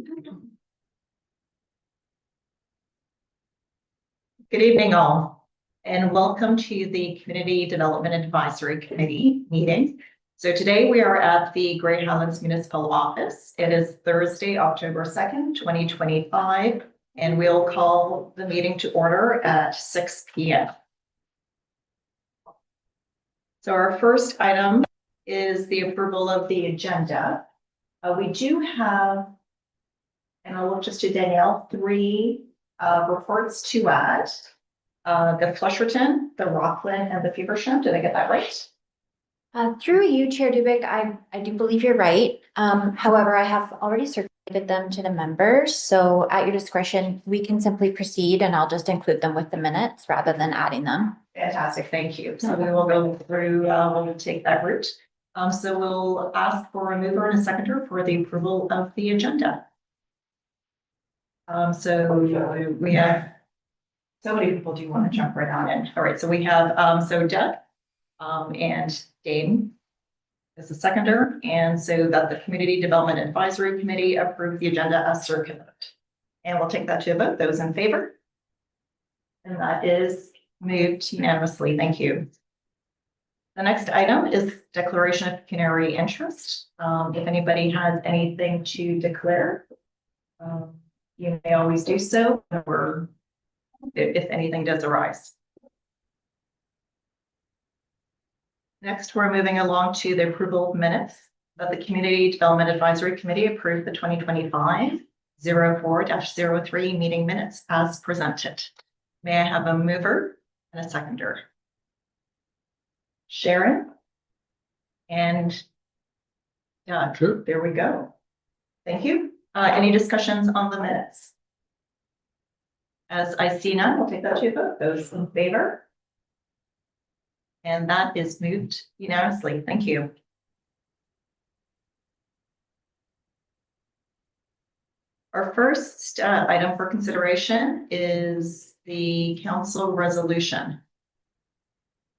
Good evening, all, and welcome to the Community Development Advisory Committee meeting. So today we are at the Great Highlands Municipal Office. It is Thursday, October 2nd, 2025, and we'll call the meeting to order at 6 p.m. So our first item is the approval of the agenda. We do have, and I'll look just to Danielle, 3 reports to add. The Flesherton, the Rocklyn, and the Feversham. Did I get that right? Through you, Chair Dubik, I do believe you're right. However, I have already circulated them to the members. So at your discretion, we can simply proceed and I'll just include them with the minutes rather than adding them. Fantastic, thank you. So we will go through, we'll take that route. So we'll ask for a mover and a seconder for the approval of the agenda. So we have so many people. Do you want to jump right on in? All right, so we have so Deb and Dane as a seconder, and so that the Community Development Advisory Committee approve the agenda as circulated. And we'll take that to a vote. Those in favor? And that is moved unanimously. Thank you. The next item is declaration of pecuniary interest. If anybody has anything to declare, you may always do so, or if anything does arise. Next, we're moving along to the approval of minutes of the Community Development Advisory Committee approved the 2025 04-03 meeting minutes as presented. May I have a mover and a seconder? Sharon and Doug. Sure. There we go. Thank you. Any discussions on the minutes? As I see none, we'll take that to a vote. Those in favor? And that is moved unanimously. Thank you. Our first item for consideration is the council resolution.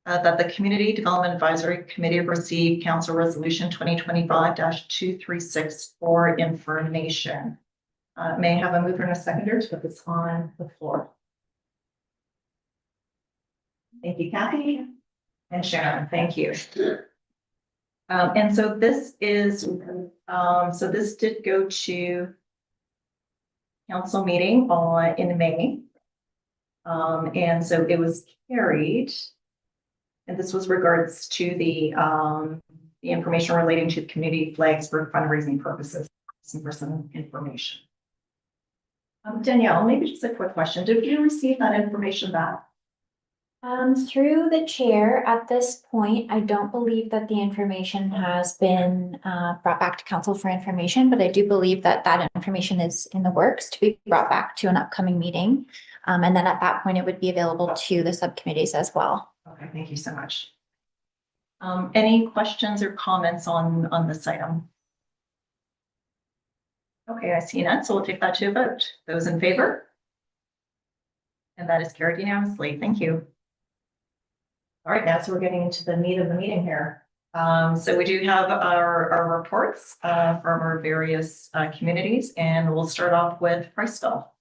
That the Community Development Advisory Committee received Council Resolution 2025-236 for information. May I have a mover and a seconder to put this on the floor? Thank you, Kathy and Sharon. Thank you. And so this is, so this did go to council meeting in May. And so it was carried. And this was regards to the information relating to community flags for fundraising purposes. For some information. Danielle, maybe just a quick question. Did you receive that information back? Through the chair at this point, I don't believe that the information has been brought back to council for information, but I do believe that that information is in the works to be brought back to an upcoming meeting. And then at that point, it would be available to the subcommittees as well. Okay, thank you so much. Any questions or comments on this item? Okay, I see none, so we'll take that to a vote. Those in favor? And that is carried unanimously. Thank you. All right, now so we're getting into the meat of the meeting here. So we do have our reports from our various communities, and we'll start off with Priceville.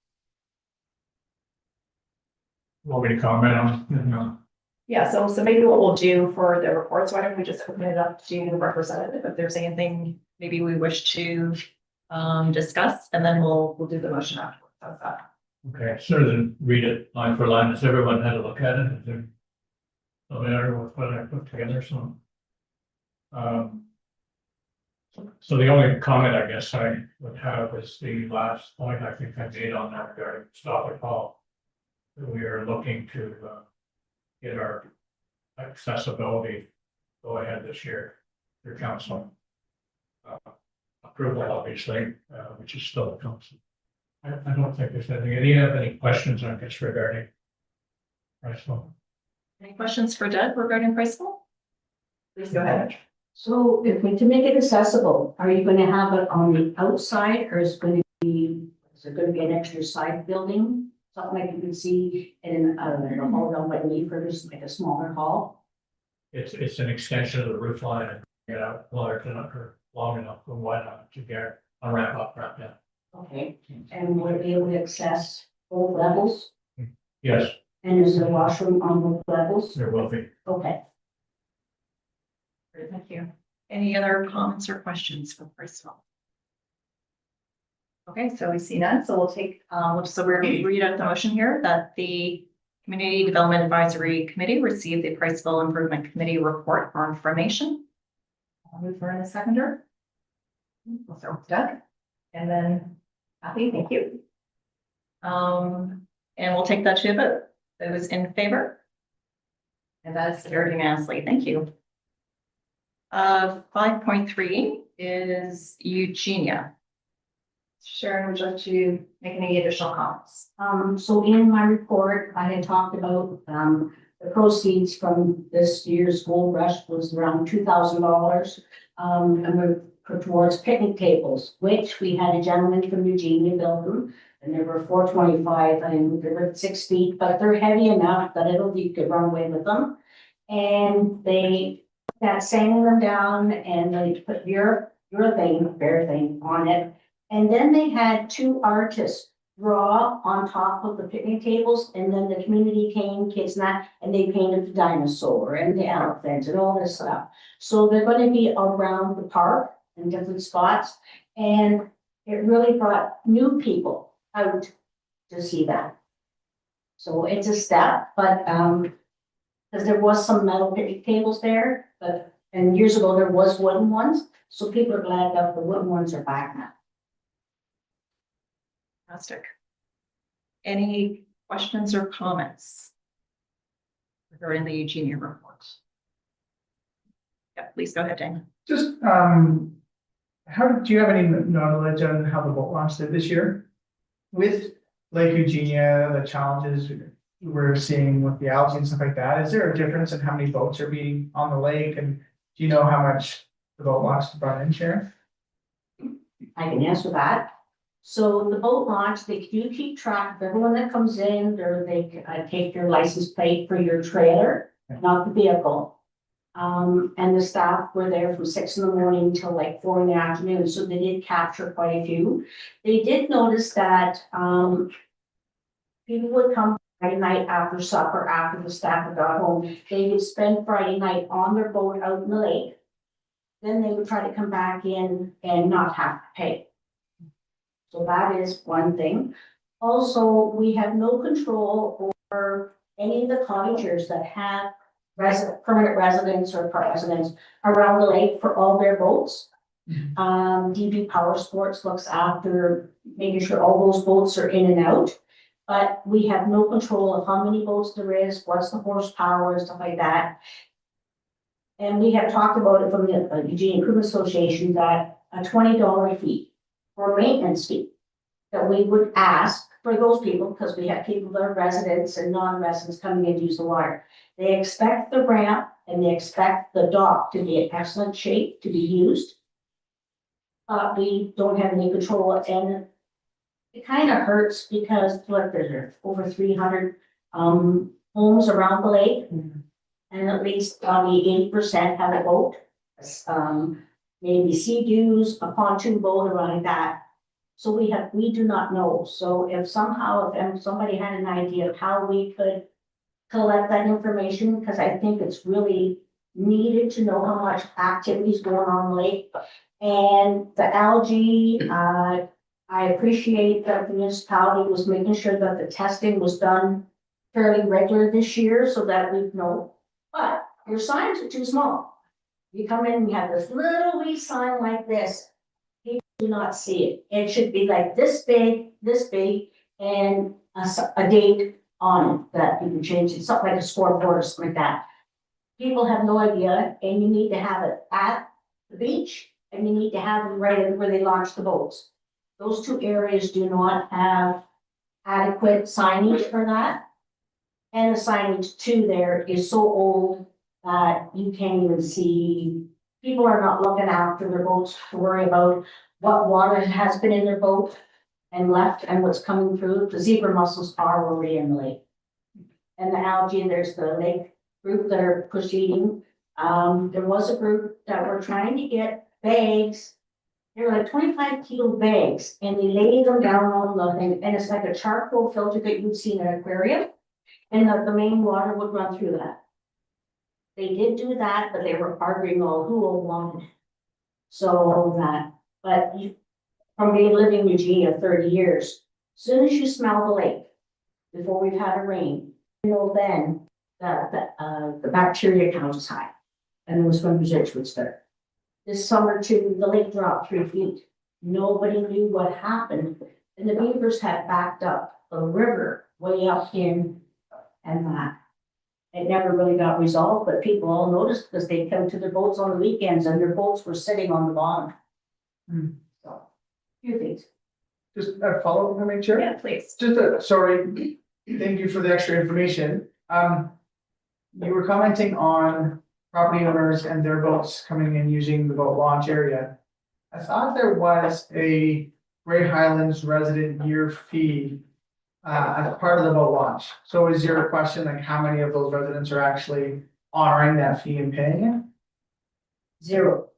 Want me to comment on? Yeah, so maybe what we'll do for the reports, why don't we just open it up to the representative if there's anything maybe we wish to discuss, and then we'll do the motion afterwards. How's that? Okay, sort of read it line for line. Has everyone had a look at it? Is there familiar with what I put together? So the only comment I guess I would have is the last point I think I made on that regarding stop and call. We are looking to get our accessibility go ahead this year through council approval, obviously, which is still a council. I don't think there's anything. Do you have any questions on this regarding Priceville? Any questions for Deb regarding Priceville? Please go ahead. So if we to make it accessible, are you going to have it on the outside, or is it going to be an extra side building? Something like you can see in the hall down by me for just like a smaller hall? It's an extension of the roof line and get out large enough or long enough and wide enough to get a ramp up, ramp down. Okay, and will it be able to access both levels? Yes, And is there a washroom on both levels? there will be. Okay. Great, thank you. Any other comments or questions for Priceville? Okay, so we see none, so we'll take, so we're going to read out the motion here that the Community Development Advisory Committee received the Priceville Improvement Committee report for information. I'll move for a seconder. We'll start with Doug, and then Kathy, thank you. And we'll take that to a vote. Those in favor? And that is carried unanimously. Thank you. 5.3 is Eugenia. Sharon, would you like to make any additional comments? So in my report, I had talked about, the proceeds from this year's gold rush was around $2,000. And we're put towards picnic tables, which we had a gentleman from Eugenia build them. And there were 425 and they were 6 feet, but they're heavy enough that you could run away with them. And they got sanding them down and they put urethane on it. And then they had 2 artists draw on top of the picnic tables, and then the community came, kids and that, and they painted the dinosaur and the elephant and all this stuff. So they're going to be around the park in different spots, and it really brought new people out to see that. So it's a step, but because there was some metal picnic tables there, and years ago there was wooden ones, so people are glad that the wooden ones are back now. Fantastic. Any questions or comments regarding the Eugenia report? Yeah, please go ahead, Dan. Just, do you have any knowledge on how the boat launch did this year? With Lake Eugenia, the challenges we're seeing with the algae and stuff like that, is there a difference in how many boats are being on the lake? And do you know how much the boat launch brought in, Sharon? I can answer that. So the boat launch, they do keep track of everyone that comes in, or they take your license plate for your trailer, not the vehicle. And the staff were there from 6 in the morning till like 4 in the afternoon, so they did capture quite a few. They did notice that people would come Friday night after supper, after the staff had got home. They would spend Friday night on their boat out in the lake. Then they would try to come back in and not have to pay. So that is one thing. Also, we have no control over any of the cottagers that have permanent residents or part residents around the lake for all their boats. DB Power Sports looks after making sure all those boats are in and out. But we have no control of how many boats there is, what's the horsepower, stuff like that. And we have talked about it from the Eugenia Improvement Association that a $20 fee for maintenance fee that we would ask for those people, because we have people that are residents and non-residents coming in to use the water. They expect the ramp and they expect the dock to be in excellent shape to be used. We don't have any control, and it kind of hurts because look, there's over 300 homes around the lake, and at least probably 80% have a boat. Maybe sea-doos, a pontoon boat around that. So we do not know. So if somebody had an idea of how we could collect that information, because I think it's really needed to know how much activity is going on in the lake. And the algae, I appreciate that the municipality was making sure that the testing was done fairly regular this year so that we know. But your signs are too small. You come in and you have this little wee sign like this. People do not see it. It should be like this big, and a date on it that you can change it, something like a scoreboard or something like that. People have no idea, and you need to have it at the beach, and you need to have them right where they launch the boats. Those 2 areas do not have adequate signage for that. And the signage too there is so old that you can't even see. People are not looking after their boats to worry about what water has been in their boat and left and what's coming through. The zebra mussels are already in the lake. And the algae, there's the lake group that are proceeding. There was a group that were trying to get bags They're like 25 kilo bags and they lay them down on the thing and it's like a charcoal filter that you'd see in an aquarium. And the main water would run through that. They did do that, but they were arguing all who all wanted it. So all that, but from being living in Eugenia 30 years, as soon as you smell the lake, before we've had a rain, then the bacteria count is high. And the swimmers would start. This summer too, the lake dropped 3 feet. Nobody knew what happened. And the beavers had backed up the river way up in and that. It never really got resolved, but people all noticed because they'd come to their boats on the weekends and their boats were sitting on the bottom. So, few things. Just a follow-up, if I may, Chair? Yeah, please. Sorry, thank you for the extra information. You were commenting on property owners and their boats coming in using the boat launch area. I thought there was a Grey Highlands resident year fee as part of the boat launch. So is your question like how many of those residents are actually honoring that fee and paying it? 0.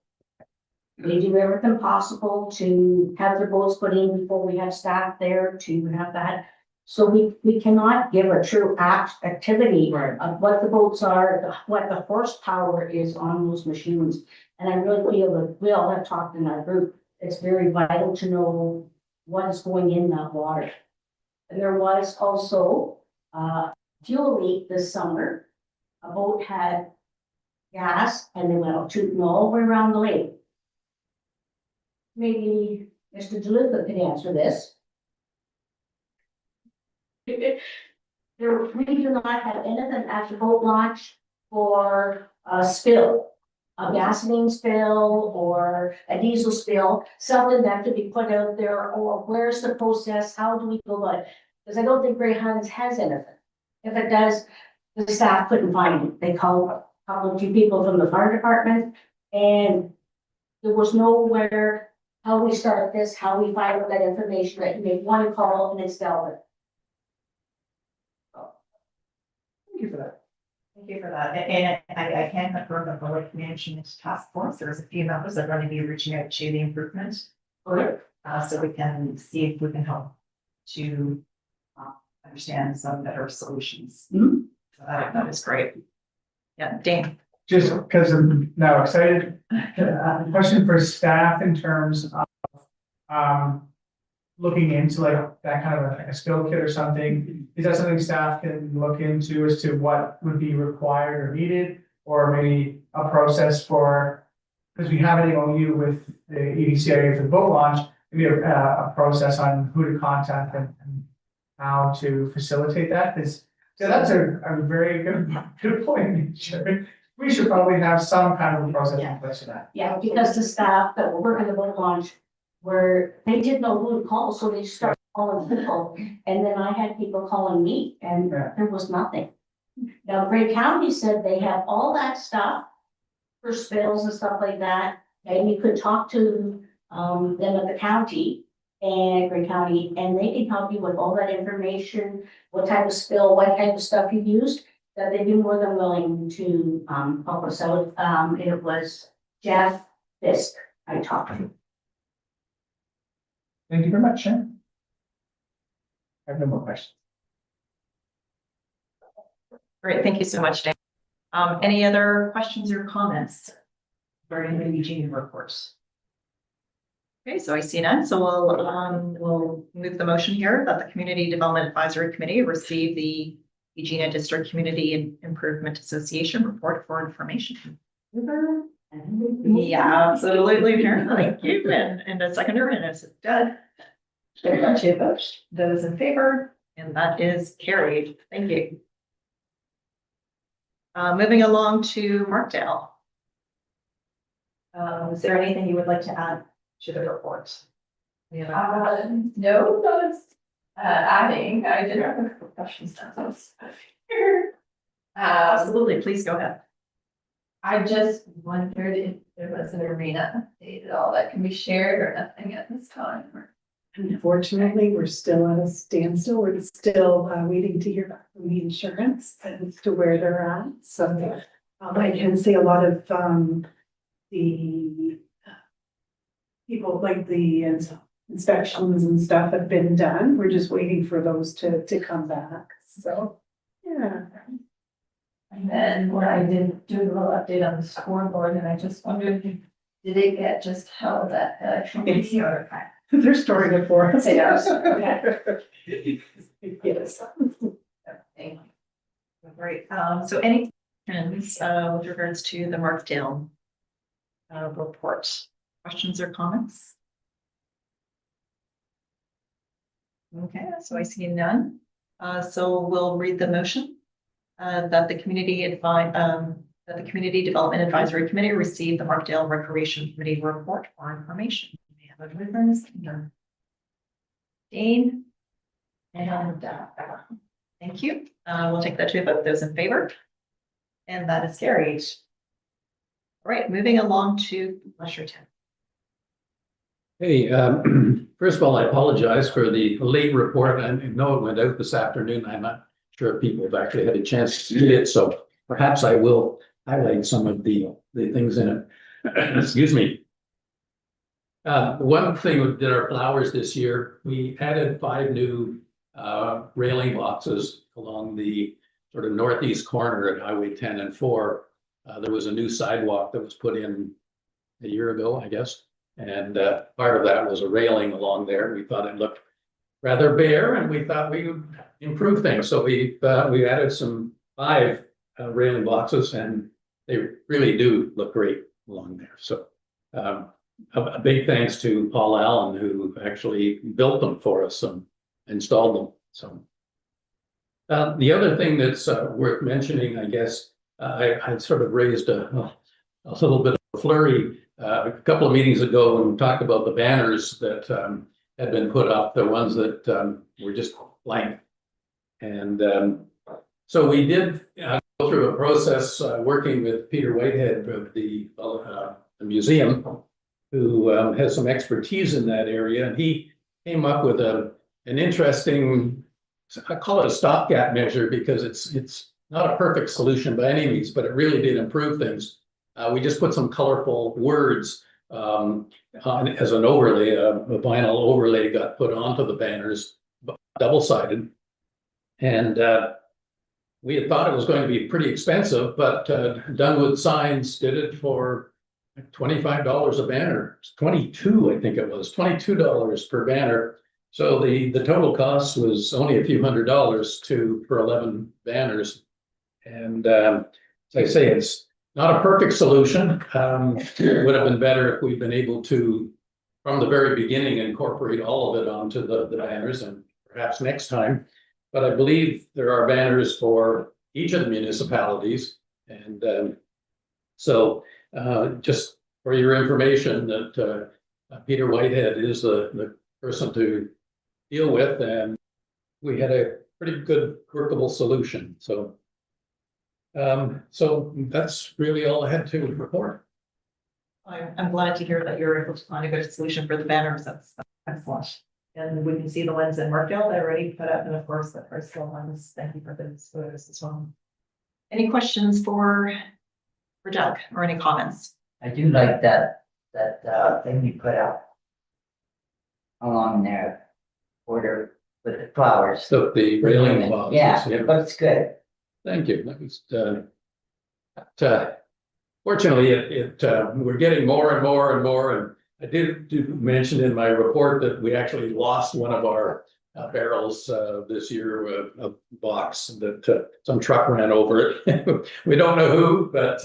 They do everything possible to have their boats put in before we have staff there to have that. So we cannot give a true activity Right. of what the boats are, what the horsepower is on those machines. And I really feel that we all have talked in our group, it's very vital to know what is going in that water. And there was also fuel leak this summer. A boat had gas and they went out shooting all the way around the lake. Maybe Mr. DeLuca could answer this. We do not have anything at the boat launch for a spill, a gasoline spill or a diesel spill, something that could be put out there, or where's the process, how do we go about it? Because I don't think Grey Highlands has anything. If it does, the staff couldn't find it. They called a couple of people from the fire department and there was nowhere, how we start this, how we find out that information, that you make one call and it's dealt with. Thank you for that. Thank you for that. And I can confirm that the Lake Management Task Force, there's a few members that are going to be reaching out to the improvement. So we can see if we can help to understand some better solutions. Mhm. So that is great. Yeah, Dane. Just because I'm now excited, question for staff in terms of looking into like that kind of a spill kit or something. Is that something staff can look into as to what would be required or needed? Or maybe a process for, because we have an MOU with the EDCA for the boat launch, maybe a process on who to contact and how to facilitate that. Because so that's a very good point. Sure. We should probably have some kind of a process in place for that. Yeah, because the staff that were working the boat launch were, they didn't know who to call, so they started calling people. And then I had people calling me and Yeah. there was nothing. Now, Grey County said they have all that stuff for spills and stuff like that. And you could talk to them at the county and Grey County, and they can help you with all that information, what type of spill, what type of stuff you used, that they'd be more than willing to help us out. It was Jeff Fisk I talked to. Thank you very much, Sharon. I have no more questions. Great, thank you so much, Dane. Any other questions or comments regarding the Eugenia reports? Okay, so I see none, so we'll move the motion here that the Community Development Advisory Committee receive the Eugenia District Community Improvement Association report for information. Yeah, absolutely, Karen, thank you, and a seconder, and it's Doug. Very much a vote, those in favor, and that is carried, thank you. Moving along to Markdale. Is there anything you would like to add to the report? No, that's adding. I did have a couple questions. Absolutely, please go ahead. I just wondered if there was an arena update at all that can be shared or nothing at this time. Unfortunately, we're still at a standstill. We're still waiting to hear back from the insurance as to where they're at. So I can see a lot of the people like the inspections and stuff have been done. We're just waiting for those to come back, so, yeah. And then what I did do a little update on the scoreboard, and I just wondered, did it get just held at committee or? They're storing it for us. Yes. Yes. Thank you. Great. So any questions, with regards to the Markdale report? Questions or comments? Okay, so I see none. So we'll read the motion. That the Community Development Advisory Committee receive the Markdale Recreation Committee report for information. We have a mover and a seconder. Dane. And thank you. We'll take that to a vote. Those in favor? And that is carried. All right, moving along to Flesherton. Hey, first of all, I apologize for the late report. I know it went out this afternoon. I'm not sure if people have actually had a chance to see it, so perhaps I will highlight some of the things in it. Excuse me. One thing we did our flowers this year, we added 5 new railing boxes along the sort of northeast corner at Highway 10 and 4. There was a new sidewalk that was put in a year ago, I guess. And part of that was a railing along there. We thought it looked rather bare, and we thought we would improve things. So we added some 5 railing boxes, and they really do look great along there. So a big thanks to Paul Allen, who actually built them for us and installed them. So the other thing that's worth mentioning, I guess, I sort of raised a little bit of a flurry a couple of meetings ago when we talked about the banners that had been put up, the ones that were just blank. And so we did go through a process working with Peter Whitehead of the museum, who has some expertise in that area. And he came up with an interesting, I call it a stopgap measure, because it's not a perfect solution by any means, but it really did improve things. We just put some colorful words on as an overlay. A vinyl overlay got put onto the banners, double-sided. And we had thought it was going to be pretty expensive, but Dunwood Signs did it for $25 a banner. It's 22, I think it was, $22 per banner. So the total cost was only a few $100s for 11 banners. And as I say, it's not a perfect solution. It would have been better if we'd been able to, from the very beginning, incorporate all of it onto the banners, and perhaps next time. But I believe there are banners for each of the municipalities. And so just for your information, that Peter Whitehead is the person to deal with, and we had a pretty good workable solution. So that's really all I had to report. I'm glad to hear that you're able to find a good solution for the banners. That's excellent. And we can see the ones in Markdale, they're already put up, and of course the Priceville ones. Thank you for those photos as well. Any questions for Doug, or any comments? I do like that thing you put out along there, border with the flowers. So the railing boxes. Yeah, it looks good. Thank you. That was fortunately we're getting more and more and more. And I did mention in my report that we actually lost one of our barrels this year, a box that some truck ran over it. We don't know who, but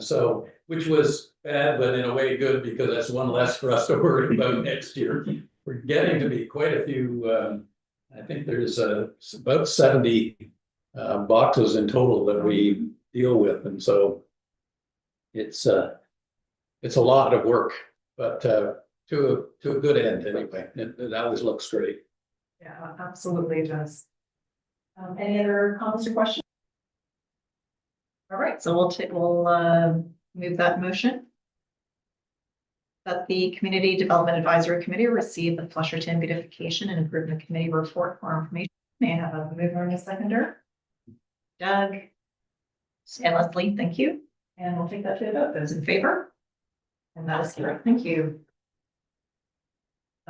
so, which was bad, but in a way good, because that's one less for us to worry about next year. We're getting to be quite a few. I think there's about 70 boxes in total that we deal with, and so it's a lot of work, but to a good end anyway. It always looks great. Yeah, absolutely it does. Any other comments or questions? All right, so we'll move that motion. That the Community Development Advisory Committee receive the Flesherton Beautification and Improvement Committee report for information. May I have a mover and a seconder? Doug and Leslie, thank you. And we'll take that to a vote. Those in favor? And that is correct. Thank you.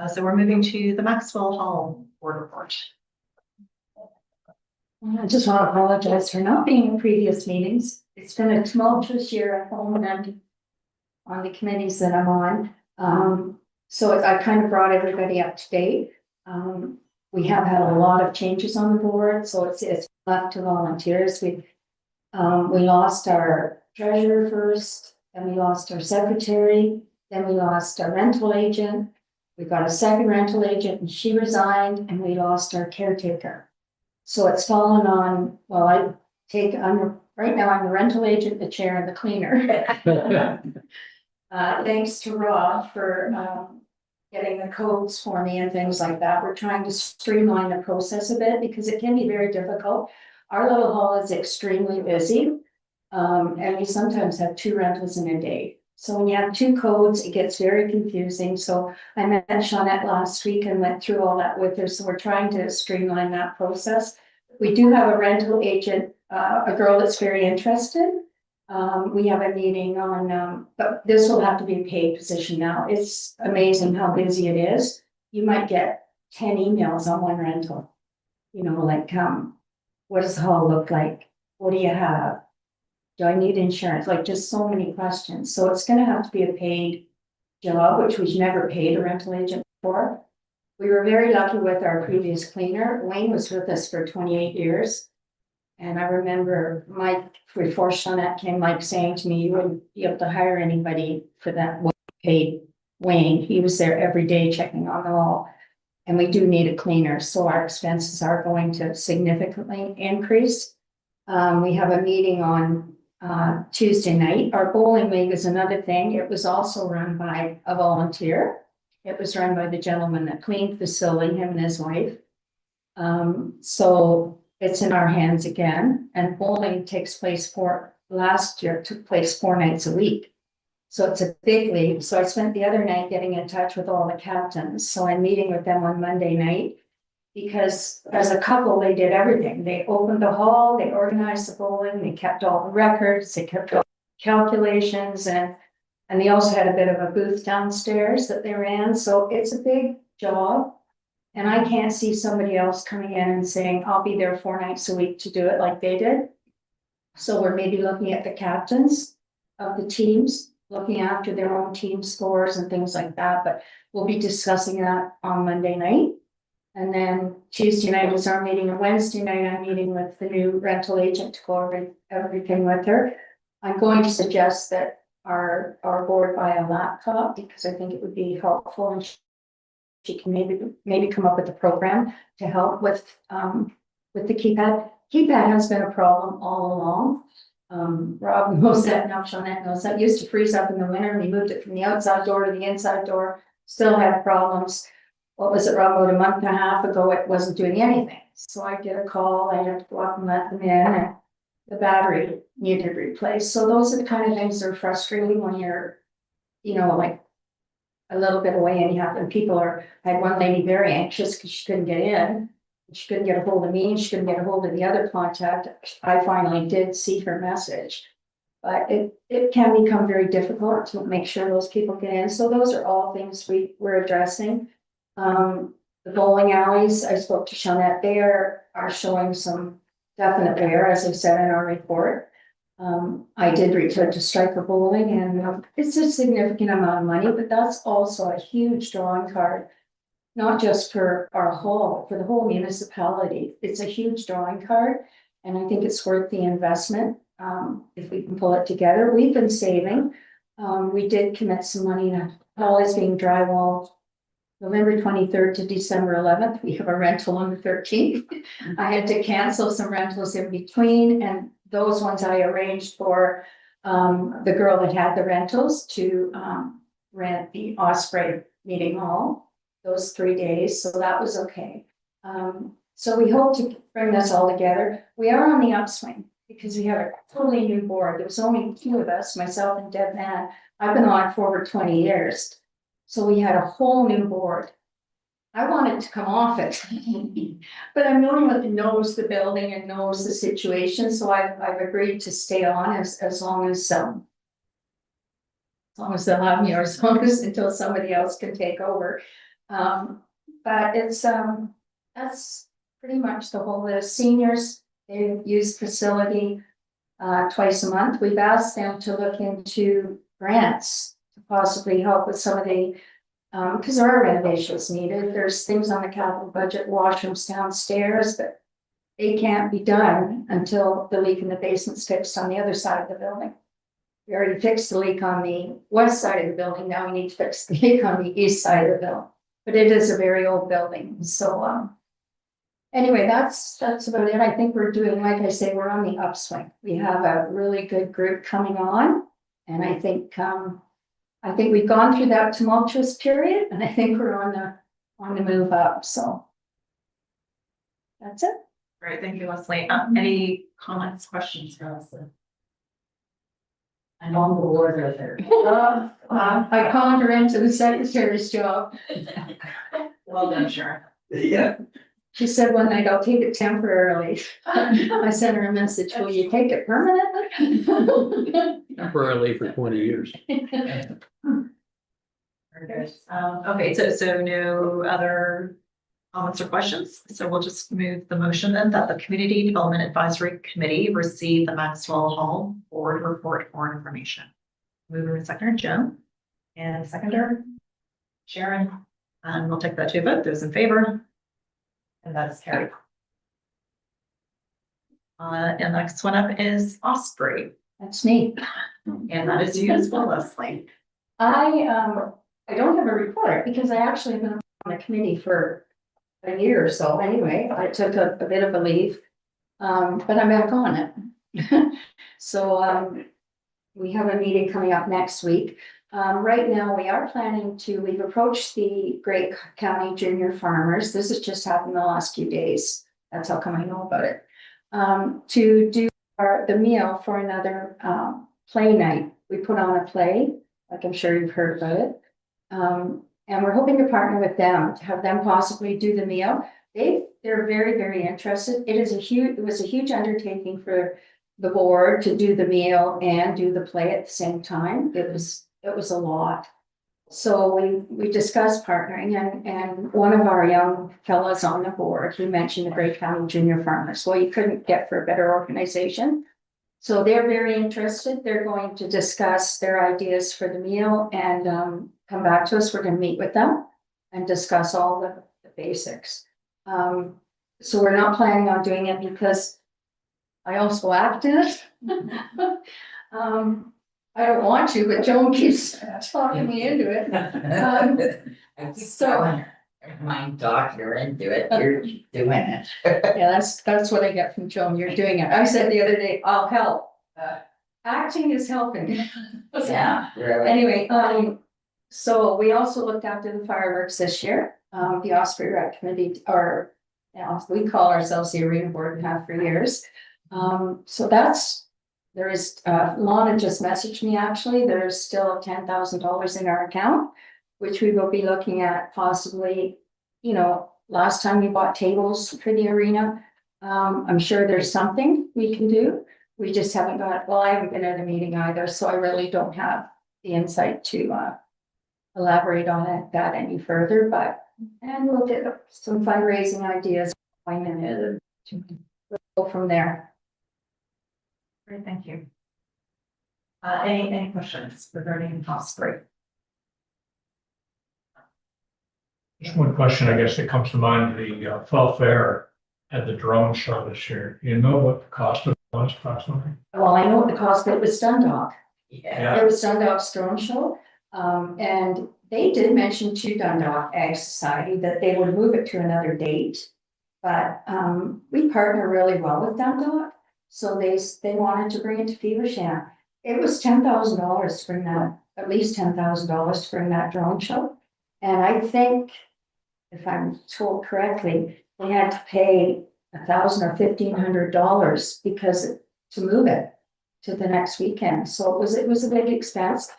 So we're moving to the Maxwell Hall board report. I just want to apologize for not being in previous meetings. It's been a tumultuous year at home and on the committees that I'm on. So I kind of brought everybody up to date. We have had a lot of changes on the board, so it's left to volunteers. We lost our treasurer first, then we lost our secretary, then we lost our rental agent. We got a second rental agent and she resigned, and we lost our caretaker. So it's fallen on, well, right now I'm the rental agent, the chair and the cleaner. Thanks to Rob for getting the codes for me and things like that. We're trying to streamline the process a bit because it can be very difficult. Our little hall is extremely busy. And we sometimes have 2 rentals in a day. So when you have 2 codes, it gets very confusing. So I met Shawnette last week and went through all that with her. So we're trying to streamline that process. We do have a rental agent, a girl that's very interested. We have a meeting on, but this will have to be a paid position now. It's amazing how busy it is. You might get 10 emails on one rental. You know, like, what does the hall look like? What do you have? Do I need insurance? Like, just so many questions. So it's gonna have to be a paid job, which we've never paid a rental agent for. We were very lucky with our previous cleaner. Wayne was with us for 28 years. And I remember Mike, before Shawnette came, Mike saying to me, you wouldn't be able to hire anybody for that paid Wayne. He was there every day checking on the wall. And we do need a cleaner, so our expenses are going to significantly increase. We have a meeting on Tuesday night. Our bowling league is another thing. It was also run by a volunteer. It was run by the gentleman that cleaned the facility, him and his wife. So it's in our hands again, and bowling last year took place 4 nights a week. So it's a big league. So I spent the other night getting in touch with all the captains. So I'm meeting with them on Monday night because as a couple, they did everything. They opened the hall, they organized the bowling, they kept all the records, they kept all the calculations, and they also had a bit of a booth downstairs that they ran. So it's a big job. And I can't see somebody else coming in and saying, I'll be there 4 nights a week to do it like they did. So we're maybe looking at the captains of the teams, looking after their own team scores and things like that. But we'll be discussing that on Monday night. And then Tuesday night is our meeting. And Wednesday night, I'm meeting with the new rental agent to go over everything with her. I'm going to suggest that our board buy a laptop because I think it would be helpful, and she can maybe come up with a program to help with the keypad. Keypad has been a problem all along. Rob knows that, now Shawnette knows that. Used to freeze up in the winter, and we moved it from the outside door to the inside door. Still had problems. What was it, Rob? About a month and a half ago, it wasn't doing anything. So I did a call. I had to go up and let them in, and the battery needed replaced. So those are the kind of things that are frustrating when you're, like a little bit away and I had one lady very anxious because she couldn't get in. She couldn't get a hold of me, and she couldn't get a hold of the other contact. I finally did see her message. But it can become very difficult to make sure those people get in. So those are all things we're addressing. The bowling alleys, I spoke to Shawnette, they are showing some definite wear, as I said in our report. I did return to Striker Bowling, and it's a significant amount of money, but that's also a huge drawing card, not just for our hall, for the whole municipality. It's a huge drawing card, and I think it's worth the investment if we can pull it together. We've been saving. We did commit some money. The hall is being drywalled November 23rd to December 11th. We have a rental on the 13th. I had to cancel some rentals in between, and those ones I arranged for the girl that had the rentals to rent the Osprey meeting hall those 3 days. So that was okay. So we hope to bring this all together. We are on the upswing because we have a totally new board. There was only 2 of us, myself and Deb Mann. I've been on for over 20 years. So we had a whole new board. I wanted to come off it, but I'm the only one that knows the building and knows the situation. So I've agreed to stay on as long as they'll have me, or as long as until somebody else can take over. But it's, that's pretty much the whole, the seniors, they use facility twice a month. We've asked them to look into grants to possibly help with some of the, because there are renovations needed. There's things on the capital budget, washrooms downstairs, but they can't be done until the leak in the basement's fixed on the other side of the building. We already fixed the leak on the west side of the building. Now we need to fix the leak on the east side of the building. But it is a very old building. So, anyway, that's about it. I think we're doing, like I say, we're on the upswing. We have a really good group coming on. And I think we've gone through that tumultuous period, and I think we're on the move up. So that's it. Great, thank you, Leslie. Any comments, questions for Leslie? I'm on the board with her. I conned her into the secretary's job. Well done, Sharon. Yeah. She said one night, I'll take it temporarily. I sent her a message, will you take it permanently? Temporarily for 20 years. Very good. Okay, so no other comments or questions? So we'll just move the motion then that the Community Development Advisory Committee receive the Maxwell Hall Board report for information. Mover and seconder, Jim. And seconder, Sharon. And we'll take that to a vote. Those in favor? And that is carried. And the next one up is Osprey. That's me. And that is you as well, Leslie. I don't have a report because I actually have been on the committee for a year or so anyway. I took a bit of a leave, but I'm back on it. So, we have a meeting coming up next week. Right now we are planning to, we've approached the Great County Junior Farmers. This has just happened the last few days. That's how come I know about it. To do the meal for another, play night. We put on a play, like I'm sure you've heard about it. And we're hoping to partner with them, to have them possibly do the meal. They're very, very interested. It was a huge undertaking for the board to do the meal and do the play at the same time. It was a lot. So we discussed partnering, and one of our young fellows on the board, he mentioned the Great County Junior Farmers. Well, you couldn't get for a better organization. So they're very interested. They're going to discuss their ideas for the meal and come back to us. We're going to meet with them and discuss all the basics. So we're not planning on doing it because I also act in it. I don't want to, but Joan keeps talking me into it. I keep telling her, never mind talking her into it, you're doing it. Yeah, that's what I get from Joan. You're doing it. I said the other day, I'll help. Acting is helping. Yeah, really. Anyway, so we also looked after the fireworks this year. The Osprey Rec Committee, or we call ourselves the Arena Board and have for years. So there is, Lana just messaged me actually, there's still $10,000 in our account, which we will be looking at possibly, last time we bought tables for the arena. I'm sure there's something we can do. We just haven't I haven't been at a meeting either, so I really don't have the insight to elaborate on that any further, and we'll get some fundraising ideas going in it and we'll go from there. Great, thank you. Any questions regarding Osprey? Just one question, I guess, that comes to mind, the fall fair had the drone show this year. You know what the cost of it was approximately? Well, I know what the cost, but it was Dundalk. Yeah. It was Dundalk's drone show. And they did mention to Dundalk Ag Society that they would move it to another date. But we partner really well with Dundalk. So they wanted to bring it to Feversham. It was $10,000 to bring that, at least $10,000 to bring that drone show. And I think, if I'm told correctly, they had to pay $1,000 or $1,500 because to move it to the next weekend. So it was a big expense.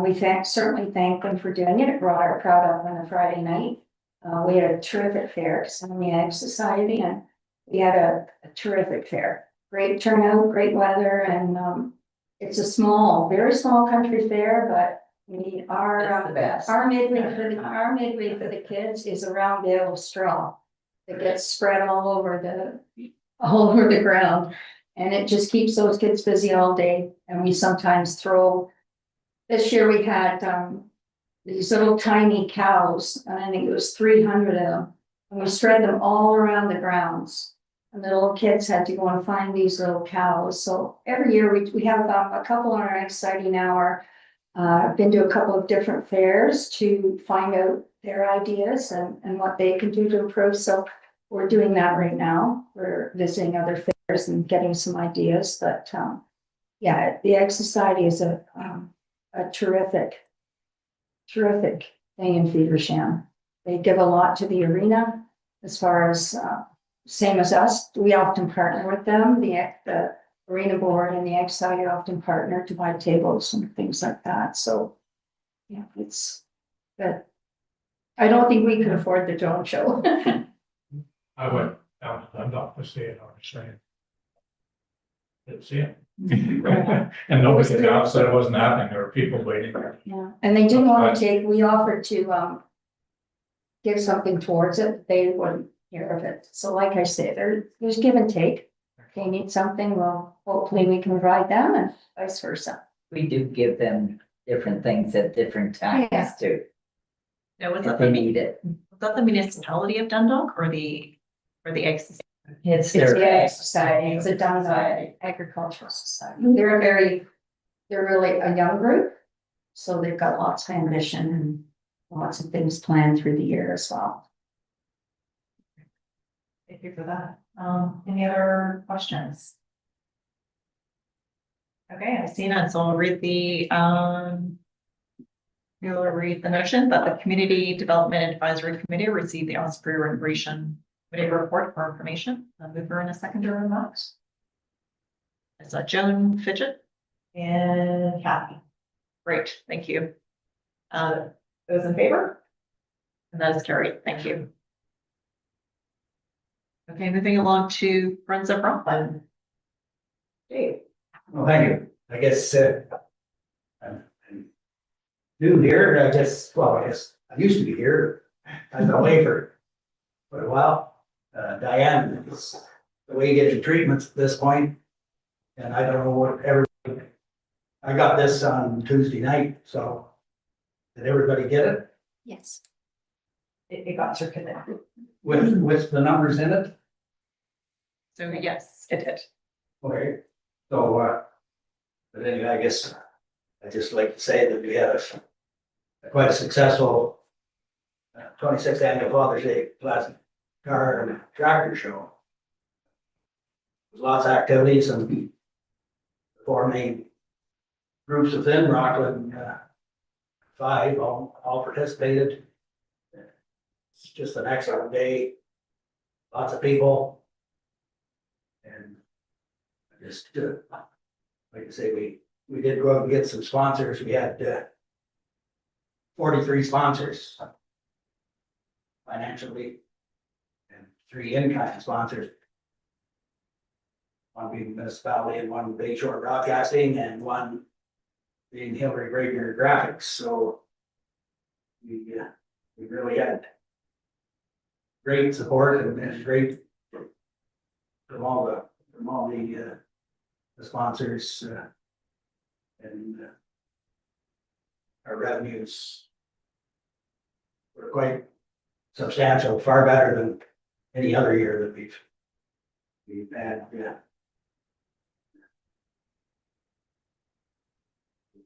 We certainly thank them for doing it. It brought our crowd up on a Friday night. We had a terrific fair, on the Ag Society, and we had a terrific fair. Great turnout, great weather, and it's a very small country fair, but We, It's the best. our midway for the kids is a round bale of straw that gets spread all over the ground. And it just keeps those kids busy all day. And we sometimes throw, this year we had, these little tiny cows, and I think it was 300 of them. And we spread them all around the grounds. And the little kids had to go and find these little cows. So every year we have a couple on our exciting hour. I've been to a couple of different fairs to find out their ideas and what they can do to improve. So we're doing that right now. We're visiting other fairs and getting some ideas. But yeah, the Egg Society is a terrific thing in Feversham. They give a lot to the arena as far as same as us. We often partner with them. The arena board and the Egg Society often partner to buy tables and things like that. So yeah, it's good. I don't think we could afford the drone show. I went down to Dundalk to see it, I was saying. Didn't see it. And nobody announced that it wasn't happening, there were people waiting. Yeah, and they didn't want to take, we offered to give something towards it, they wouldn't hear of it. So like I say, there's give and take. If they need something, well, hopefully we can provide them and vice versa. We do give them different things at different Yeah. times too, Now, was if that they the, need it. was that the municipality of Dundalk or the Egg Society? It's It's their. the Egg Society, it's a Dundalk Agricultural Society. They're really a young group. So they've got lots of ambition and lots of things planned through the year as well. Thank you for that. Any other questions? Okay, I've seen it, so I'll read you'll read the motion that the Community Development Advisory Committee receive the Osprey Recreation Committee report for information. I'll move her in a seconder on that. Is that Joan Fidget and Kathy? Great, thank you. Those in favor? And that is carried, thank you. Okay, moving along to Friends of Rocklyn. Dave. Well, thank you. I guess, I'm new here, I guess, well, I used to be here. I've been away for a while. Diane, it's the way you get your treatments at this point. And I don't know what I got this on Tuesday night, so did everybody get it Yes. It got circulated. with the numbers in it? So yes, it did. Okay, so, but anyway, I guess I'd just like to say that we had quite a successful 26th annual Father's Day Plastic Car and Tractor Show. There's lots of activities and the four main groups within Rocklyn, 5 all participated. It's just an excellent day, lots of people. And I just, like I say, we did go out and get some sponsors. We had 43 sponsors financially and 3 in-kind sponsors. One being municipality and one Bayshore Broadcasting and one being Hillary Brager Graphics. So we really had great support and great from all the sponsors, and our revenues were quite substantial, far better than any other year that we've had.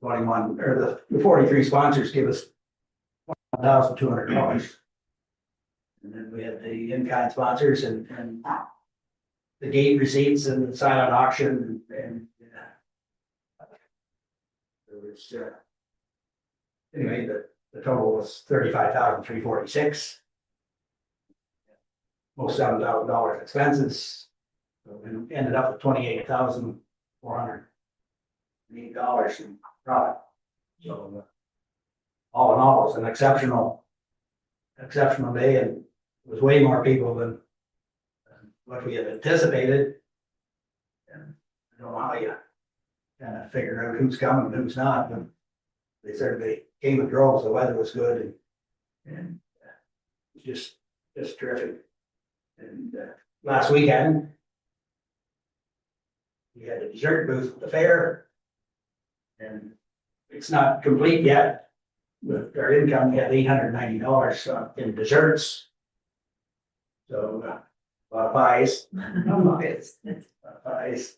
21 or the 43 sponsors give us $1,200. And then we had the in-kind sponsors and the gate receipts and the silent auction and there was, anyway, the total was $35,346. Most $7,000 expenses. So we ended up with $28,408 in profit. So all in all, it was an exceptional day, and it was way more people than what we had anticipated. And I don't know how you kind of figure out who's coming and who's not, but they certainly came in droves, the weather was good and just terrific. And last weekend, we had a dessert booth at the fair. And it's not complete yet. With our income, we had $890 in desserts. So a lot of pies. A lot of pies.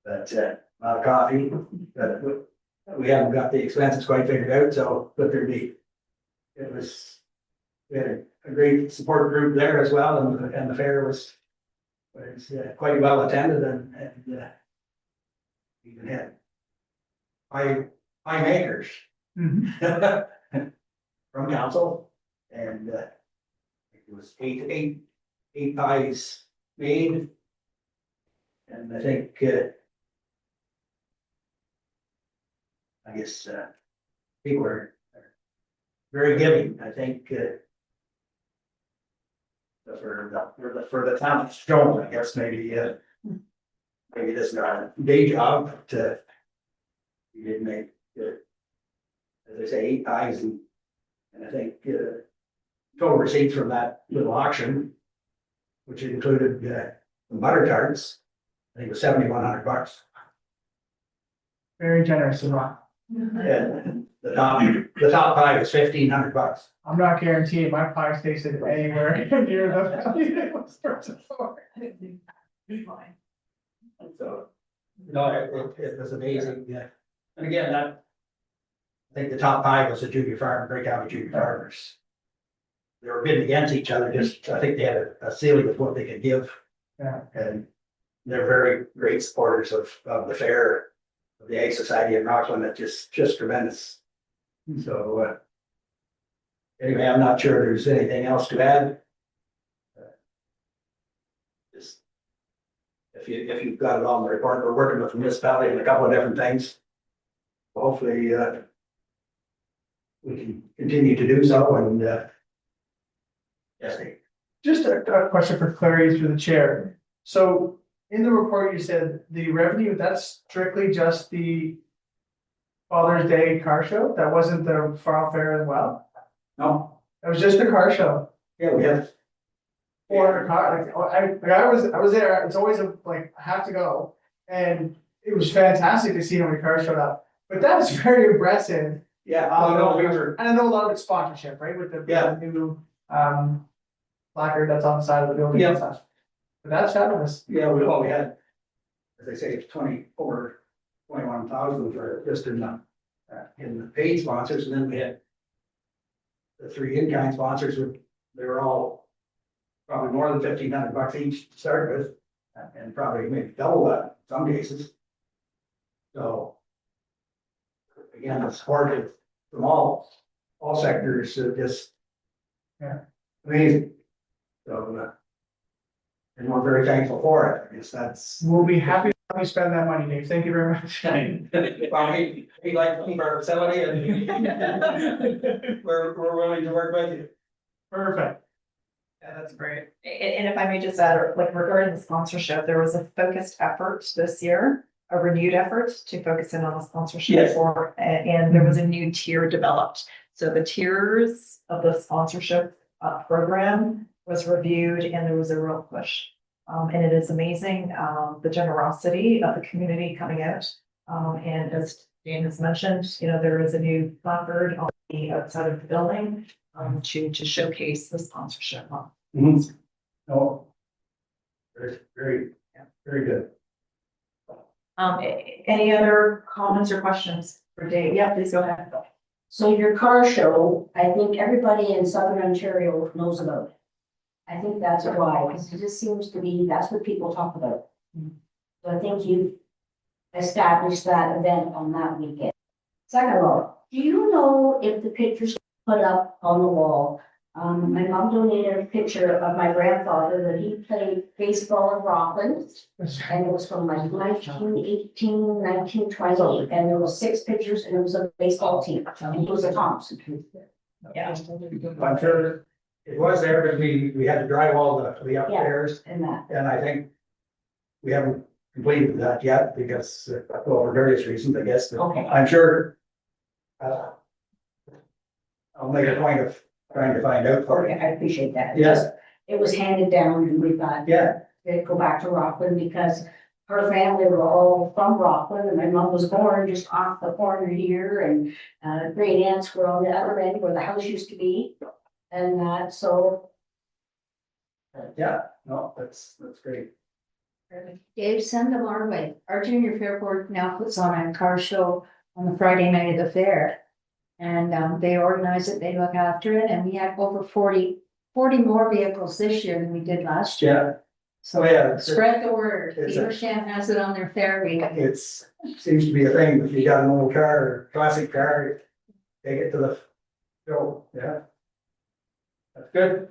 But a lot of coffee. But we haven't got the expenses quite figured out, so but we had a great support group there as well, and the fair was quite well attended and even had pie makers Mhm. from council, and it was eight pies made, and I think I guess people are very giving. I think for the town of Stone, I guess maybe this is not a day job, but we did make as I say, 8 pies and I think total receipts from that little auction, which included the butter tarts, I think it was $7,100. Very generous as well. And the top pie was $1,500. I'm not guaranteeing my pie tasted anywhere near the value it was purchased for. So, no, it was amazing, yeah. And again, I think the top pie was the junior farm, Great County Junior Farmers. They were bidding against each other, just, I think they had a ceiling of what they could give. Yeah. And they're very great supporters of the fair, of the Ag Society in Rocklyn, that just tremendous. So, anyway, I'm not sure there's anything else to add. Just, if you've got it on the report, we're working with the municipality on a couple of different things. Hopefully, we can continue to do so, and yes, Dave. Just a question for clarity through the chair. So in the report, you said the revenue, that's strictly just the Father's Day car show? That wasn't the farm fair as well? No, It was just the car show? yeah, we have. Or a car, I was there, it's always I have to go. And it was fantastic to see how many cars showed up. But that was very impressive. Yeah, well, no, we were, And I know a lot of it's sponsorship, right, with the Yeah. new placard that's on the side of the building Yeah. and stuff. But that's fabulous. yeah, we had, as I say, over 21,000 for just in the paid sponsors, and then we had the 3 in-kind sponsors, they were all probably more than $1,500 each to start with, and probably maybe double that in some cases. So again, the support from all sectors, just amazing. So, and we're very thankful for it. I guess that's. We'll be happy to help you spend that money, Dave. Thank you very much. Well, we like to keep our facility, and we're willing to work with you. Perfect. Yeah, that's great. And if I may just add, like regarding the sponsorship, there was a focused effort this year, a renewed effort to focus in on the sponsorship Yes. and there was a new tier developed. So the tiers of the sponsorship program was reviewed and there was a real push. And it is amazing, the generosity of the community coming out. And as Dan has mentioned, there is a new placard on the outside of the building to showcase the sponsorship. No. Very good. Any other comments or questions for Dave? Yeah, please go ahead. So your car show, I think everybody in Southern Ontario knows about it. I think that's why, because it just seems to be, that's what people talk about. So I think you've established that event on that weekend. Second of all, do you know if the pictures put up on the wall? My mom donated a picture of my grandfather that he played baseball in Rocklyn. And it was from like 1918, 1920, and there was 6 pictures and it was a baseball team, and he was a Thompson. Yeah. I'm sure it was there, but we had to drywall the upstairs, And that, and I think we haven't completed that yet because, well, for various reasons, I guess, but okay, I'm sure I'll make a point of trying to find out for Okay, you. I appreciate that. Yes. It was handed down and we thought, Yeah, they'd go back to Rocklyn because her family were all from Rocklyn and my mom was born just off the corner here and great aunts were on the other end where the house used to be. And so yeah, no, that's great. Dave, send them our way. Our junior fair board now puts on a car show on the Friday night of the fair. And they organize it, they look after it, and we had over 40 more vehicles this year than we did last year. Yeah, So oh, yeah, spread the word. it's a- Feversham has it on their fair week. it's, seems to be a thing. If you got an old car or classic car, take it to the show, yeah. That's good.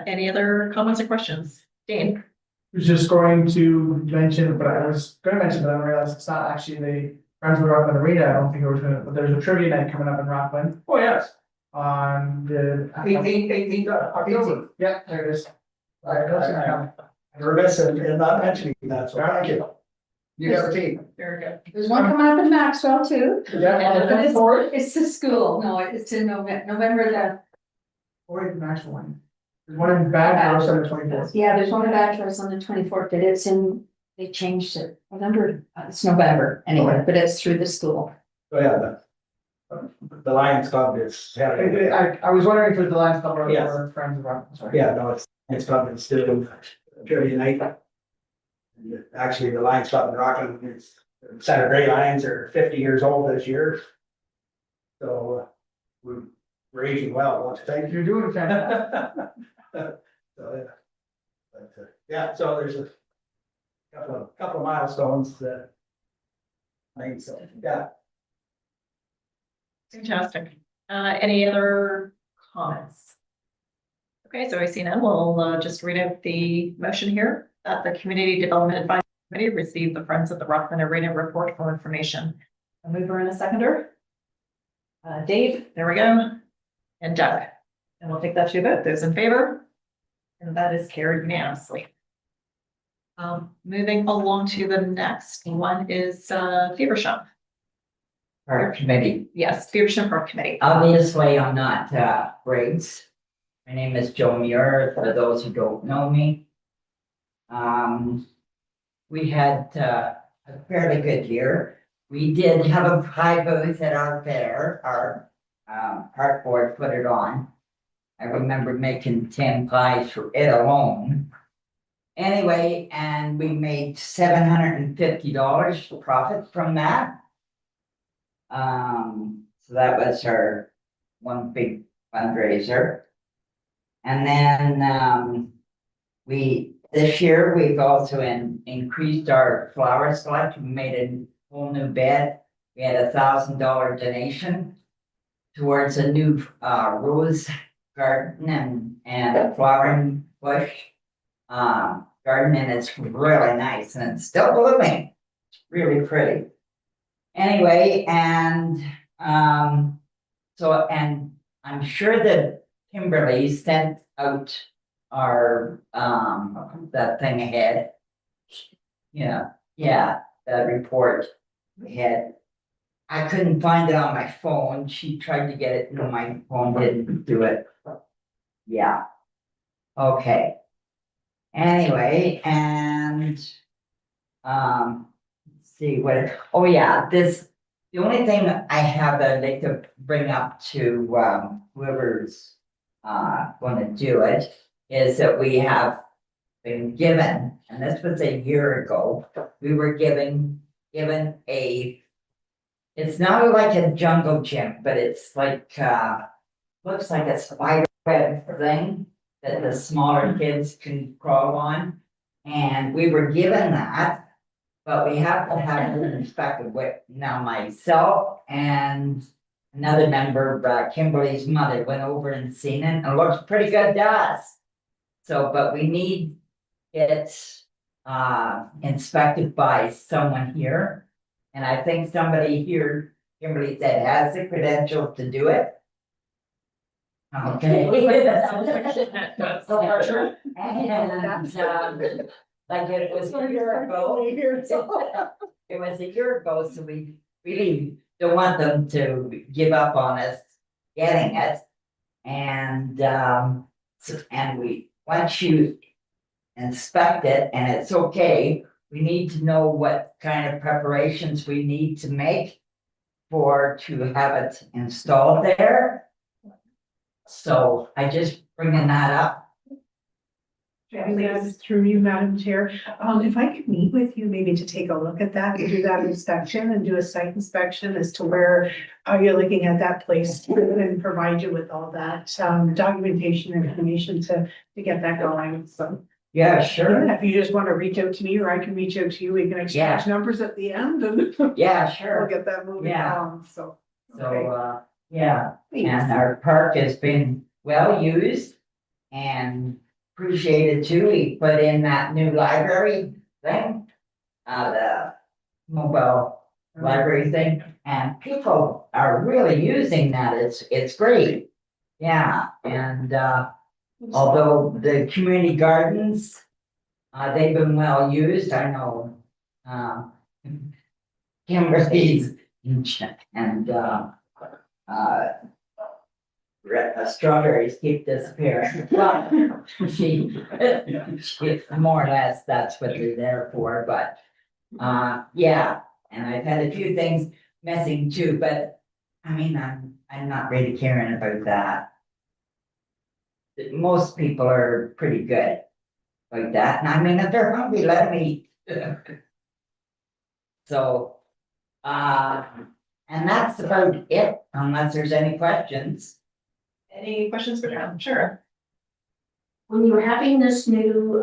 Any other comments or questions? Dane? Was just going to mention, but I was gonna mention, but I realized it's not actually the Friends of the Rockland Arena. I don't think it was gonna, but there's a trivia night coming up in Rockland Oh, yes. on the. 18 October. Yeah, there it is. I'm remiss in not mentioning that, so thank you. You got a team. Very good. There's one coming up in Maxwell too. Yeah, on the But it's- 24th. It's the school, no, it's in November the, Or the actual one. There's one in Bad House on the 24th. yeah, there's one in Bachelor's on the 24th, but it's in, they changed it, it's November anyway, but it's through the school. Oh, yeah, the Lions Club is having. I was wondering if it was the Lions Club or Yes. Friends of Rockland, sorry. Yeah, no, it's Club is still trivia night. And actually, the Lions Club in Rockland, it's Center Gray Lions are 50 years old this year. So we're aging well, don't you think? You're doing fantastic. So, yeah. But, yeah, so there's a couple of milestones that. I think so, yeah. Fantastic. Any other comments? Okay, so I see none. We'll just read out the motion here that the Community Development Advisory Committee receive the Friends of the Rockland Arena report for information. A mover and a seconder. Dave, there we go. And Doug. And we'll take that to a vote. Those in favor? And that is carried unanimously. Moving along to the next one is Feversham. Park committee. Yes, Feversham Park Committee. Obviously, I'm not Briggs. My name is Joe Muir, for those who don't know me. We had a fairly good year. We did have a pie booth at our fair, our park board put it on. I remember making 10 pies for it alone. Anyway, and we made $750 profit from that. So that was our one big fundraiser. And then this year we've also increased our flower selection. We made a whole new bed. We had $1,000 donation towards a new rose garden and a flowering bush garden, and it's really nice and it's still blooming. It's really pretty. Anyway, and so, and I'm sure that Kimberly sent out our that thing ahead. Yeah, the report we had. I couldn't find it on my phone. She tried to get it, and my phone didn't do it. Yeah. Okay. Anyway, and let's see what, oh yeah, the only thing I have that I'd like to bring up to whoever's gonna do it is that we have been given, and this was a year ago, we were given it's not like a jungle gym, but it's like looks like a spider web thing that the smaller kids can crawl on. And we were given that, but we have to have it inspected with, now myself and another member, Kimberly's mother, went over and seen it, and it looks pretty good to us. So, but we need it inspected by someone here. And I think somebody here, Kimberly said, has the credentials to do it. Okay. And, like it was a year ago. It was a year ago, so we really don't want them to give up on us getting it. And, once you inspect it and it's okay, we need to know what kind of preparations we need to make to have it installed there. So I just bringing that up. Yes, through you, Madam Chair. If I could meet with you, maybe to take a look at that, and do that inspection and do a site inspection as to where you're looking at that place and provide you with all that documentation and information to get that going. So, Yeah, sure. if you just want to reach out to me, or I can reach out to you, we can exchange numbers at the end and Yeah, we'll sure. get that moving Yeah. along, so. So, yeah, and our park has been well used and appreciated too. We put in that new library thing, the mobile library thing, and people are really using that. It's great. Yeah, and, although the community gardens, they've been well used, I know, Kimberly's and, strawberries keep disappearing. Well, she more or less, that's what they're there for, but, yeah. And I've had a few things missing too, but, I mean, I'm not really caring about that. Most people are pretty good like that, and I mean, if they're hungry, let them eat. So, and that's about it, unless there's any questions. Any questions for John? Sure. When you were having this new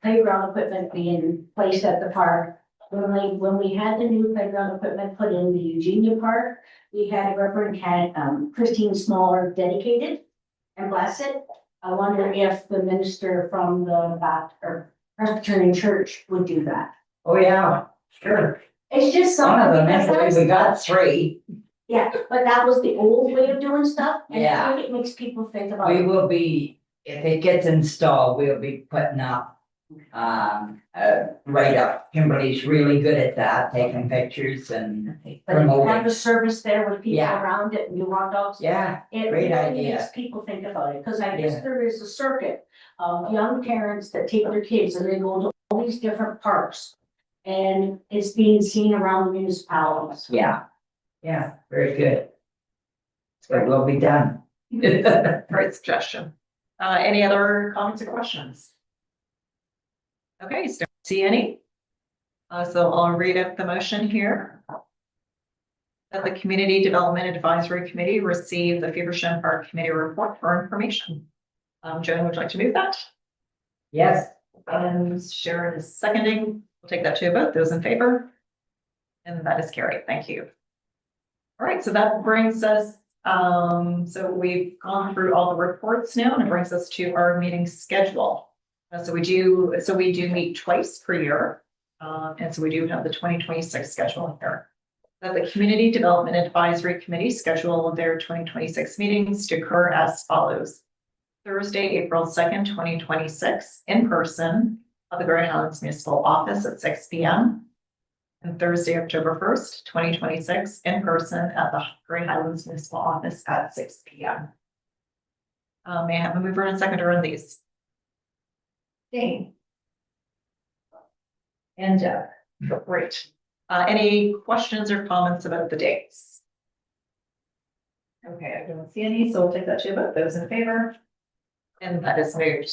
playground equipment being placed at the park, when we had the new playground equipment put in the Eugenia Park, we had a Reverend Christine Smaller dedicated and bless it. I wonder if the minister from the Presbyterian Church would do that. Oh, yeah, sure. It's just One something. of them, because actually, that's- we got 3. Yeah, but that was the old way of doing stuff, and Yeah. I think it makes people think about We it. will be, if it gets installed, we'll be putting up, right up. Kimberly's really good at that, taking pictures and But if you have promoting. the service there with people Yeah. around it and you hot dogs. Yeah, It great really idea. makes people think about it, because I guess Yeah. there is a circuit of young parents that take their kids and they go to all these different parks. And it's being seen around the municipalities. yeah, yeah, very good. So it will be done. Great suggestion. Any other comments or questions? Okay, so don't see any. So I'll read up the motion here. That the Community Development Advisory Committee receive the Feversham Park Committee report for information. Joan, would you like to move that? Yes, And Sharon is seconding. We'll take that to a vote. Those in favor? And that is carried. Thank you. All right, so that brings us, so we've gone through all the reports now, and it brings us to our meeting schedule. So we do meet twice per year. And so we do have the 2026 schedule here. That the Community Development Advisory Committee schedule their 2026 meetings to occur as follows. Thursday, April 2nd, 2026, in person at the Grand Highlands Municipal Office at 6 p.m. And Thursday, October 1st, 2026, in person at the Grand Highlands Municipal Office at 6 p.m. May I have a mover and seconder on these? Dane. And Jeff. Great. Any questions or comments about the dates? Okay, I don't see any, so we'll take that to a vote. Those in favor? And that is moved.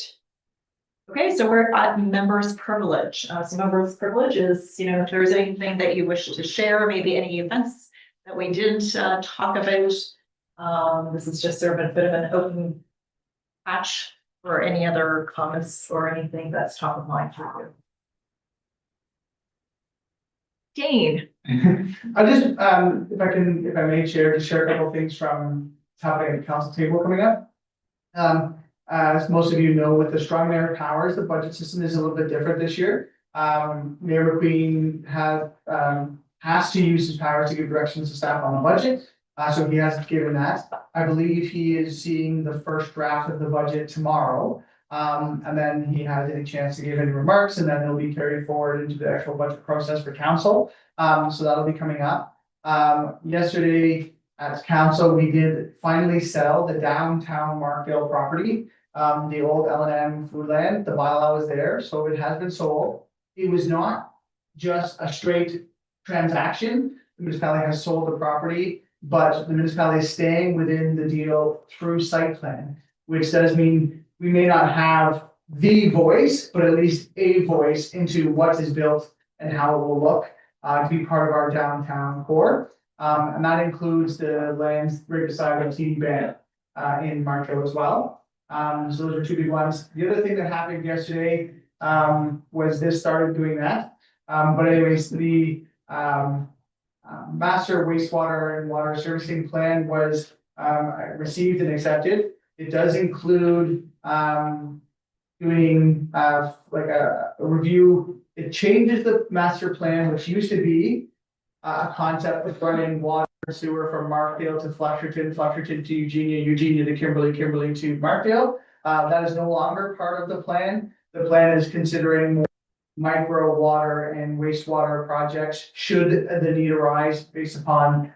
Okay, so we're at members' privilege. So members' privilege is, if there's anything that you wish to share, maybe any events that we didn't talk about. This is just sort of a bit of an open patch for any other comments or anything that's top of mind for you. Jane. I just, if I may share a couple of things from topic at the council table coming up. As most of you know, with the strong mayor powers, the budget system is a little bit different this year. Mayor McQueen has to use his powers to give directions to staff on the budget. So he has given that. I believe he is seeing the first draft of the budget tomorrow. And then he has any chance to give any remarks, and then it'll be carried forward into the actual budget process for council. So that'll be coming up. Yesterday as council, we did finally sell the downtown Markdale property. The old L&M food land, the bylaw was there, so it has been sold. It was not just a straight transaction. The municipality has sold the property, but the municipality is staying within the deal through site plan, which does mean we may not have the voice, but at least a voice into what is built and how it will look, to be part of our downtown core. And that includes the lands right beside the TV band, in Markdale as well. So those are two big ones. The other thing that happened yesterday, was this started doing that. But anyways, the, master wastewater and water servicing plan was, received and accepted. It does include, doing, like a review. It changes the master plan, which used to be a concept of running water and sewer from Markdale to Flesherton, Flesherton to Eugenia, Eugenia to Kimberley, Kimberley to Markdale. That is no longer part of the plan. The plan is considering more micro water and wastewater projects should the need arise based upon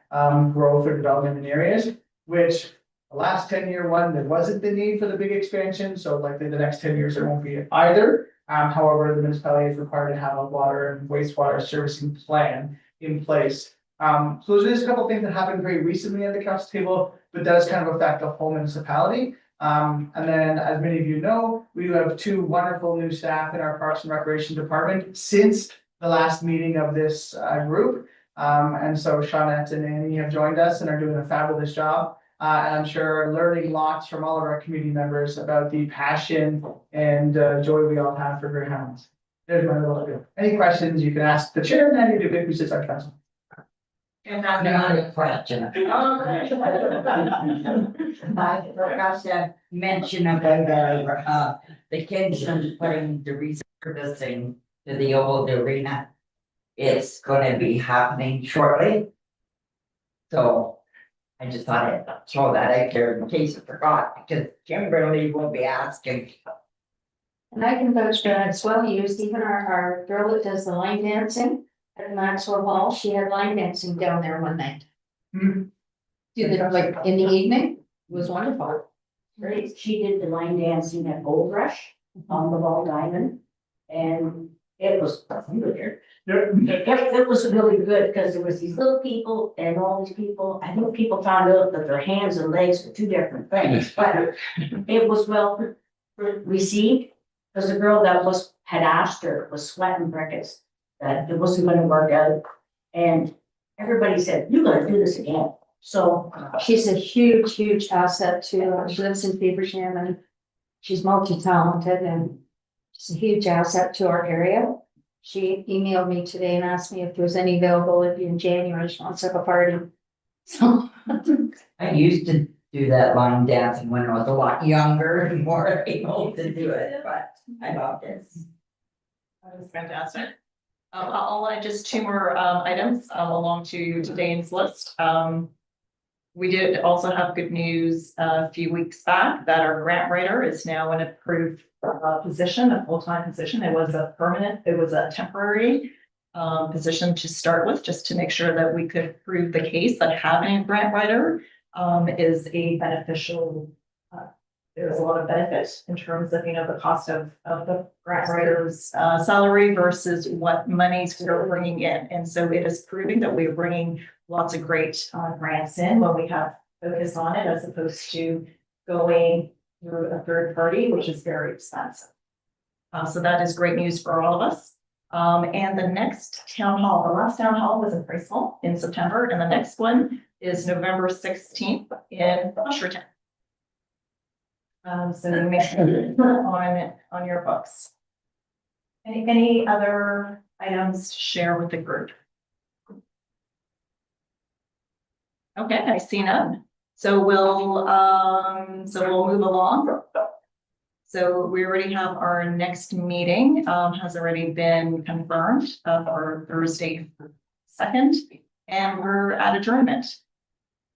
growth or development in areas, which the last 10-year one, there wasn't the need for the big expansion. So likely the next 10 years, there won't be either. However, the municipality is required to have a water and wastewater servicing plan in place. So there's a couple of things that happened very recently at the council table, but does kind of affect the whole municipality. And then, as many of you know, we do have two wonderful new staff in our Parks and Recreation Department since the last meeting of this group. And so Shawnette and Annie have joined us and are doing a fabulous job. And I'm sure learning lots from all of our community members about the passion and joy we all have for greyhounds. There's my little bit. Any questions you can ask the chair, and Annie Dubic, who sits on council. And not a question. I forgot to mention about the Kingston putting the resurfacing to the old arena. It's gonna be happening shortly. So I just thought I'd throw that out there in case I forgot, because Kimberly will be asking. And I can vouch for that as well. He used even our girl that does the line dancing at Maxwell Hall. She had line dancing down there one night. Like in the evening. It was wonderful. Great. She did the line dancing at Gold Rush on the Ball Diamond. And it was weird. It was really good because there was these little people and all these people. I think people found out that their hands and legs were two different things, but it was well received. Because the girl that had asked her was sweating brickets that it wasn't going to work out. And everybody said, "You gotta do this again." So she's a huge, huge asset to, she lives in Feversham and she's multi-talented and she's a huge asset to our area. She emailed me today and asked me if there was any availability in January. She wants to have a party. So I used to do that line dancing when I was a lot younger and more able to do it, but I love this. That was fantastic. I'll add just two more items along to Dane's list. We did also have good news a few weeks back that our grant writer is now an approved position, a full-time position. It was a temporary position to start with, just to make sure that we could prove the case that having a grant writer is a beneficial. There's a lot of benefits in terms of, the cost of the grant writer's salary versus what monies we're bringing in. And so it is proving that we're bringing lots of great grants in when we have focus on it, as opposed to going through a third party, which is very expensive. So that is great news for all of us. And the next town hall, the last town hall was in Priceville in September, and the next one is November 16th in Flesherton. So you may see it on your books. Any other items to share with the group? Okay, I see none. So we'll move along. So we already have our next meeting, has already been confirmed, for Thursday 2nd, and we're at adjournment.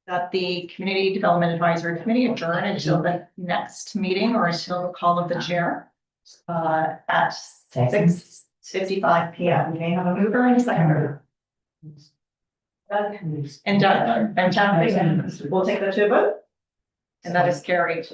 That the Community Development Advisory Committee adjourn until the next meeting or until the call of the chair at 6:55 p.m. You may have a mover and a seconder. And Doug, fantastic. We'll take that to a vote. And that is carried.